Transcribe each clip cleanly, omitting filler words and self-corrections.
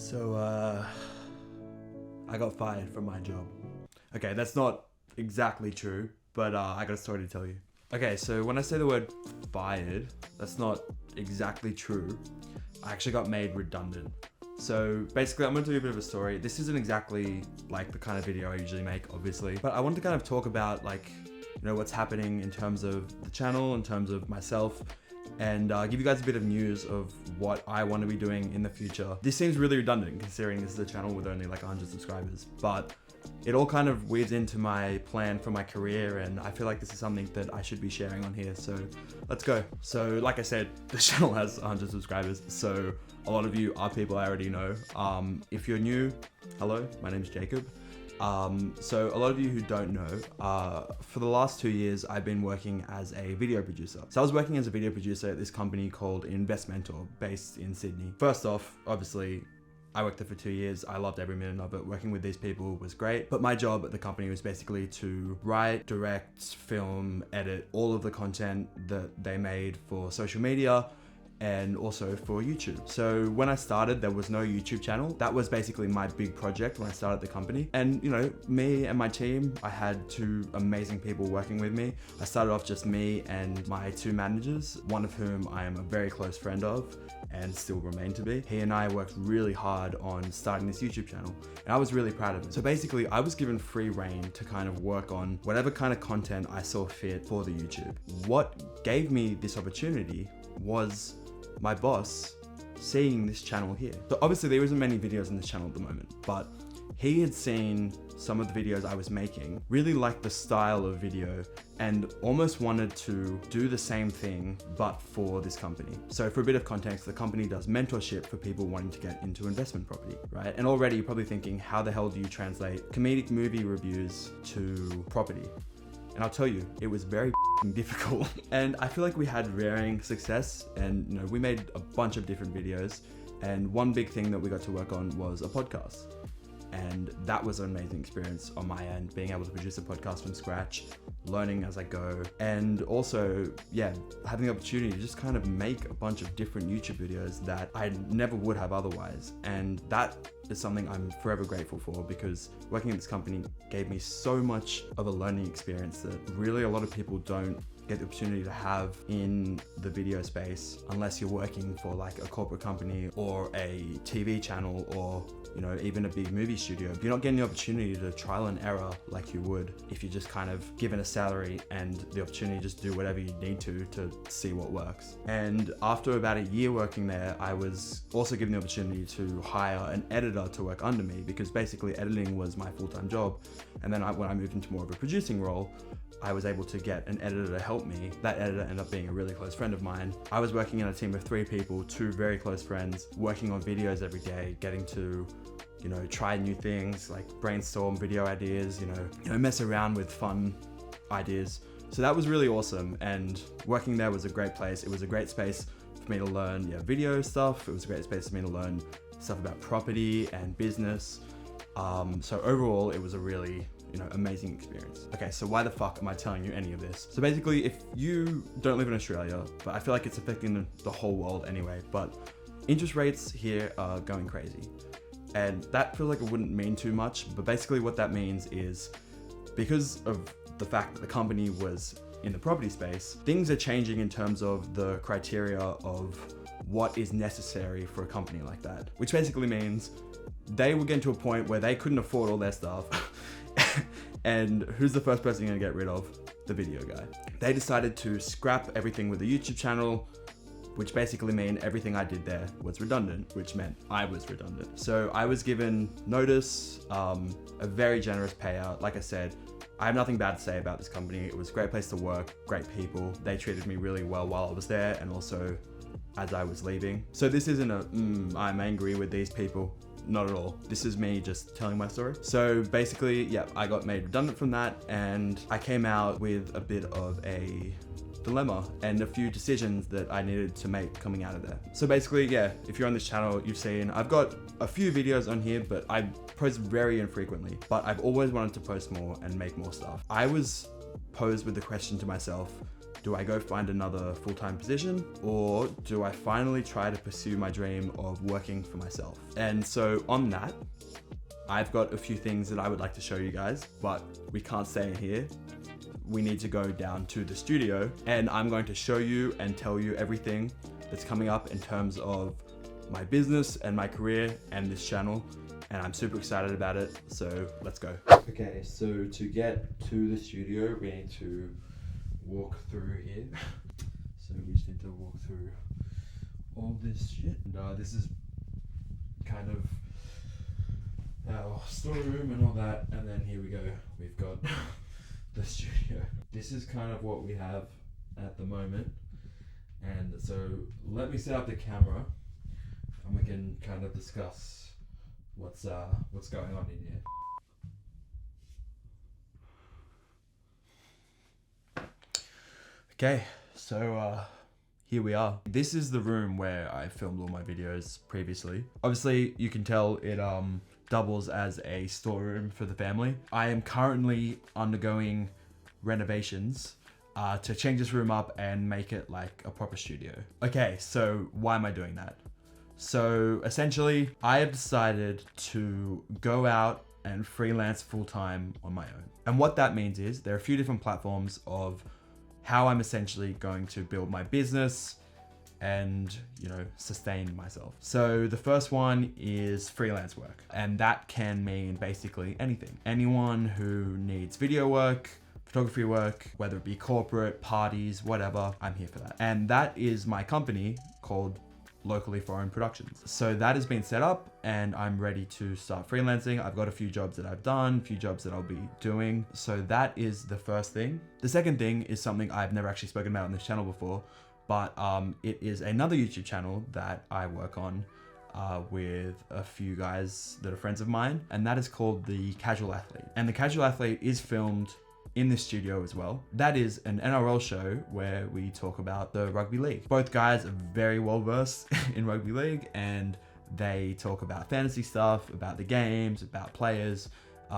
So, I got fired from my job. Okay, that's not exactly true, but I got a story to tell you. Okay, so when I say the word fired, that's not exactly true. I actually got made redundant. So basically, I'm gonna tell you a bit of a story. This isn't exactly like the kind of video I usually make, obviously, but I wanted to kind of talk about what's happening in terms of the channel, in terms of myself, and give you guys a bit of news of what I want to be doing in the future. This seems really redundant considering this is a channel with only like 100 subscribers, but it all kind of weaves into my plan for my career, and I feel like this is something that I should be sharing on here, so let's go. So like I said, the channel has 100 subscribers, so a lot of you are people I already know. If you're new, hello, my name's Jacob. So a lot of you who don't know, for the last 2 years, I've been working as a video producer. So I was working as a video producer at this company called Investmentor, based in Sydney. First off, obviously, I worked there for 2 years. I loved every minute of it. Working with these people was great. But my job at the company was basically to write, direct, film, edit all of the content that they made for social media and also for YouTube. So when I started, there was no YouTube channel. That was basically my big project when I started the company. And me and my team, I had two amazing people working with me. I started off just me and my two managers, one of whom I am a very close friend of and still remain to be. He and I worked really hard on starting this YouTube channel, and I was really proud of it. So basically, I was given free reign to kind of work on whatever kind of content I saw fit for the YouTube. What gave me this opportunity was my boss seeing this channel here. So obviously there isn't many videos on this channel at the moment, but he had seen some of the videos I was making, really liked the style of video, and almost wanted to do the same thing, but for this company. So for a bit of context, the company does mentorship for people wanting to get into investment property, right? And already you're probably thinking, how the hell do you translate comedic movie reviews to property? And I'll tell you, it was very difficult. And I feel like we had varying success, and we made a bunch of different videos. And one big thing that we got to work on was a podcast. And that was an amazing experience on my end, being able to produce a podcast from scratch, learning as I go, and also, having the opportunity to just kind of make a bunch of different YouTube videos that I never would have otherwise. And that is something I'm forever grateful for, because working at this company gave me so much of a learning experience that really a lot of people don't get the opportunity to have in the video space unless you're working for like a corporate company or a TV channel or even a big movie studio. You're not getting the opportunity to trial and error like you would if you're just kind of given a salary and the opportunity to just do whatever you need to see what works. And after about a year working there, I was also given the opportunity to hire an editor to work under me, because basically editing was my full-time job. And then when I moved into more of a producing role, I was able to get an editor to help me. That editor ended up being a really close friend of mine. I was working in a team of 3 people, 2 very close friends, working on videos every day, getting to try new things, like brainstorm video ideas, mess around with fun ideas. So that was really awesome, and working there was a great place. It was a great space for me to learn video stuff. It was a great space for me to learn stuff about property and business. So overall, it was a really amazing experience. Okay, so why the fuck am I telling you any of this? So basically, if you don't live in Australia, but I feel like it's affecting the whole world anyway, but interest rates here are going crazy. And that feels like it wouldn't mean too much, but basically what that means is, because of the fact that the company was in the property space, things are changing in terms of the criteria of what is necessary for a company like that, which basically means they were getting to a point where they couldn't afford all their stuff. And who's the first person you're gonna get rid of? The video guy. They decided to scrap everything with the YouTube channel, which basically meant everything I did there was redundant, which meant I was redundant. So I was given notice, a very generous payout. Like I said, I have nothing bad to say about this company. It was a great place to work, great people. They treated me really well while I was there, and also as I was leaving. So this isn't I'm angry with these people. Not at all. This is me just telling my story. So basically, I got made redundant from that, and I came out with a bit of a dilemma and a few decisions that I needed to make coming out of there. So basically, if you're on this channel, you've seen I've got a few videos on here, but I post very infrequently, but I've always wanted to post more and make more stuff. I was posed with the question to myself, Do I go find another full-time position, or do I finally try to pursue my dream of working for myself? And so on that, I've got a few things that I would like to show you guys, but we can't say it here. We need to go down to the studio, and I'm going to show you and tell you everything that's coming up in terms of my business and my career and this channel, and I'm super excited about it, so let's go. Okay, so to get to the studio, we need to walk through here. So we just need to walk through all this shit. And this is kind of our storeroom and all that, and then here we go. We've got the studio. This is kind of what we have at the moment. And so let me set up the camera and we can kind of discuss what's going on in here. Okay, so here we are. This is the room where I filmed all my videos previously. Obviously, you can tell it doubles as a storeroom for the family. I am currently undergoing renovations to change this room up and make it like a proper studio. Okay, so why am I doing that? So essentially, I have decided to go out and freelance full-time on my own. And what that means is there are a few different platforms of how I'm essentially going to build my business and, you know, sustain myself. So the first one is freelance work. And that can mean basically anything. Anyone who needs video work, photography work, whether it be corporate, parties, whatever, I'm here for that. And that is my company called Locally Foreign Productions. So that has been set up and I'm ready to start freelancing. I've got a few jobs that I've done, a few jobs that I'll be doing. So that is the first thing. The second thing is something I've never actually spoken about on this channel before, but it is another YouTube channel that I work on with a few guys that are friends of mine, and that is called The Casual Athlete. And The Casual Athlete is filmed in this studio as well. That is an NRL show where we talk about the rugby league. Both guys are very well versed in rugby league, and they talk about fantasy stuff, about the games, about players,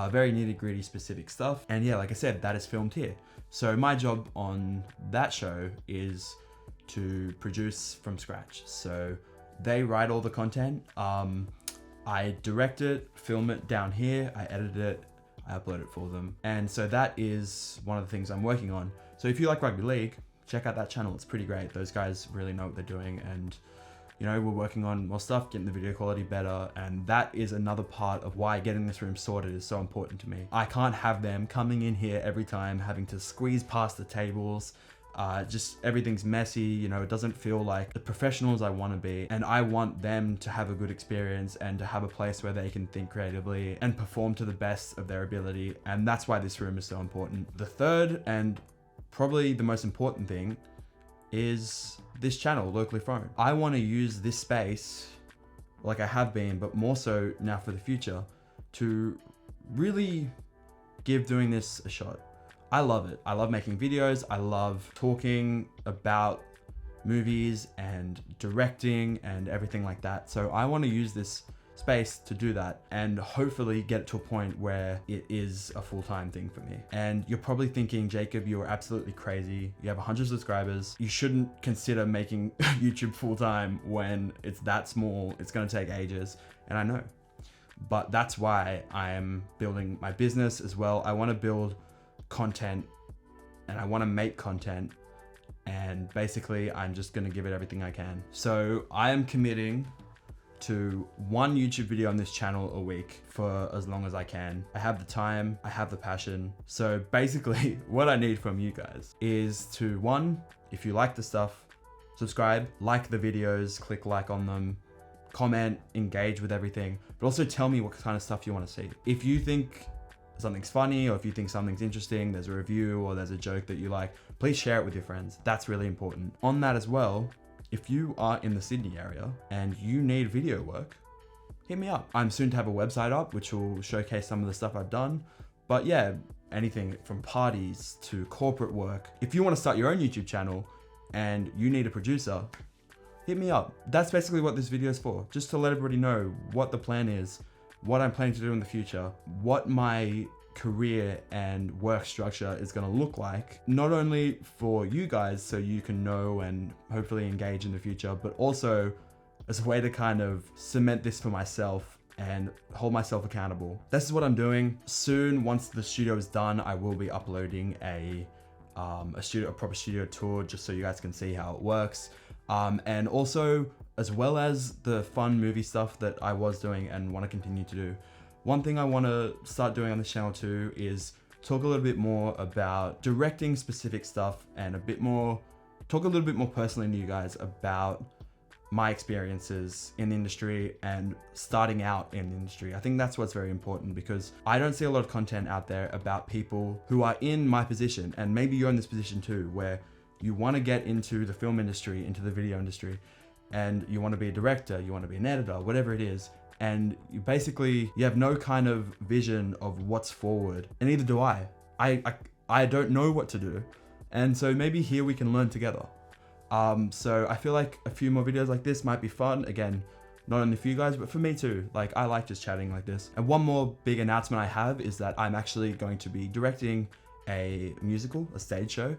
very nitty-gritty specific stuff. And yeah, like I said, that is filmed here. So my job on that show is to produce from scratch. So they write all the content. I direct it, film it down here, I edit it, I upload it for them. And so that is one of the things I'm working on. So if you like rugby league, check out that channel. It's pretty great. Those guys really know what they're doing, and you know, we're working on more stuff, getting the video quality better. And that is another part of why getting this room sorted is so important to me. I can't have them coming in here every time, having to squeeze past the tables. Just everything's messy, you know, it doesn't feel like the professionals I want to be, and I want them to have a good experience and to have a place where they can think creatively and perform to the best of their ability. And that's why this room is so important. The third and probably the most important thing is this channel, Locally Foreign. I want to use this space like I have been, but more so now for the future, to really give doing this a shot. I love it. I love making videos. I love talking about movies and directing and everything like that. So I want to use this space to do that and hopefully get it to a point where it is a full-time thing for me. And you're probably thinking, Jacob, you are absolutely crazy. You have 100 subscribers. You shouldn't consider making YouTube full-time when it's that small. It's going to take ages. And I know, but that's why I am building my business as well. I want to build content and I want to make content, and basically I'm just going to give it everything I can. So I am committing to one YouTube video on this channel a week for as long as I can. I have the time, I have the passion. So basically what I need from you guys is to, one, if you like the stuff, subscribe, like the videos, click like on them, comment, engage with everything, but also tell me what kind of stuff you want to see. If you think something's funny, or if you think something's interesting, there's a review or there's a joke that you like, please share it with your friends. That's really important. On that as well, if you are in the Sydney area and you need video work, hit me up. I'm soon to have a website up, which will showcase some of the stuff I've done. But yeah, anything from parties to corporate work. If you want to start your own YouTube channel and you need a producer, hit me up. That's basically what this video is for. Just to let everybody know what the plan is, what I'm planning to do in the future, what my career and work structure is going to look like, not only for you guys so you can know and hopefully engage in the future, but also as a way to kind of cement this for myself and hold myself accountable. This is what I'm doing. Soon, once the studio is done, I will be uploading a proper studio tour just so you guys can see how it works. And also, as well as the fun movie stuff that I was doing and want to continue to do, one thing I want to start doing on this channel too is talk a little bit more about directing specific stuff and talk a little bit more personally to you guys about my experiences in the industry and starting out in the industry. I think that's what's very important, because I don't see a lot of content out there about people who are in my position, and maybe you're in this position too, where you want to get into the film industry, into the video industry, and you want to be a director, you want to be an editor, whatever it is, and you have no kind of vision of what's forward, and neither do I. I don't know what to do, and so maybe here we can learn together. So I feel like a few more videos like this might be fun. Again, not only for you guys, but for me too. Like, I like just chatting like this. And one more big announcement I have is that I'm actually going to be directing a musical, a stage show.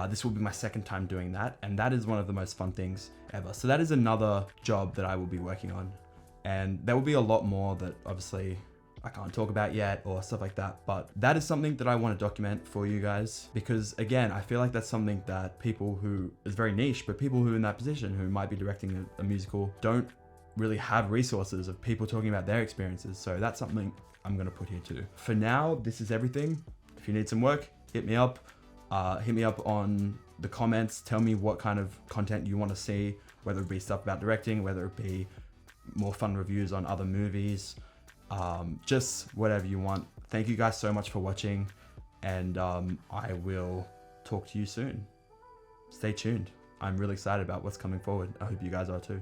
This will be my second time doing that, and that is one of the most fun things ever. So that is another job that I will be working on. And there will be a lot more that obviously I can't talk about yet or stuff like that, but that is something that I want to document for you guys, because again, I feel like that's something that people who is very niche, but people who are in that position who might be directing a musical don't really have resources of people talking about their experiences. So that's something I'm going to put here too. For now, this is everything. If you need some work, hit me up. Hit me up on the comments. Tell me what kind of content you want to see, whether it be stuff about directing, whether it be more fun reviews on other movies, just whatever you want. Thank you guys so much for watching, and I will talk to you soon. Stay tuned. I'm really excited about what's coming forward. I hope you guys are too.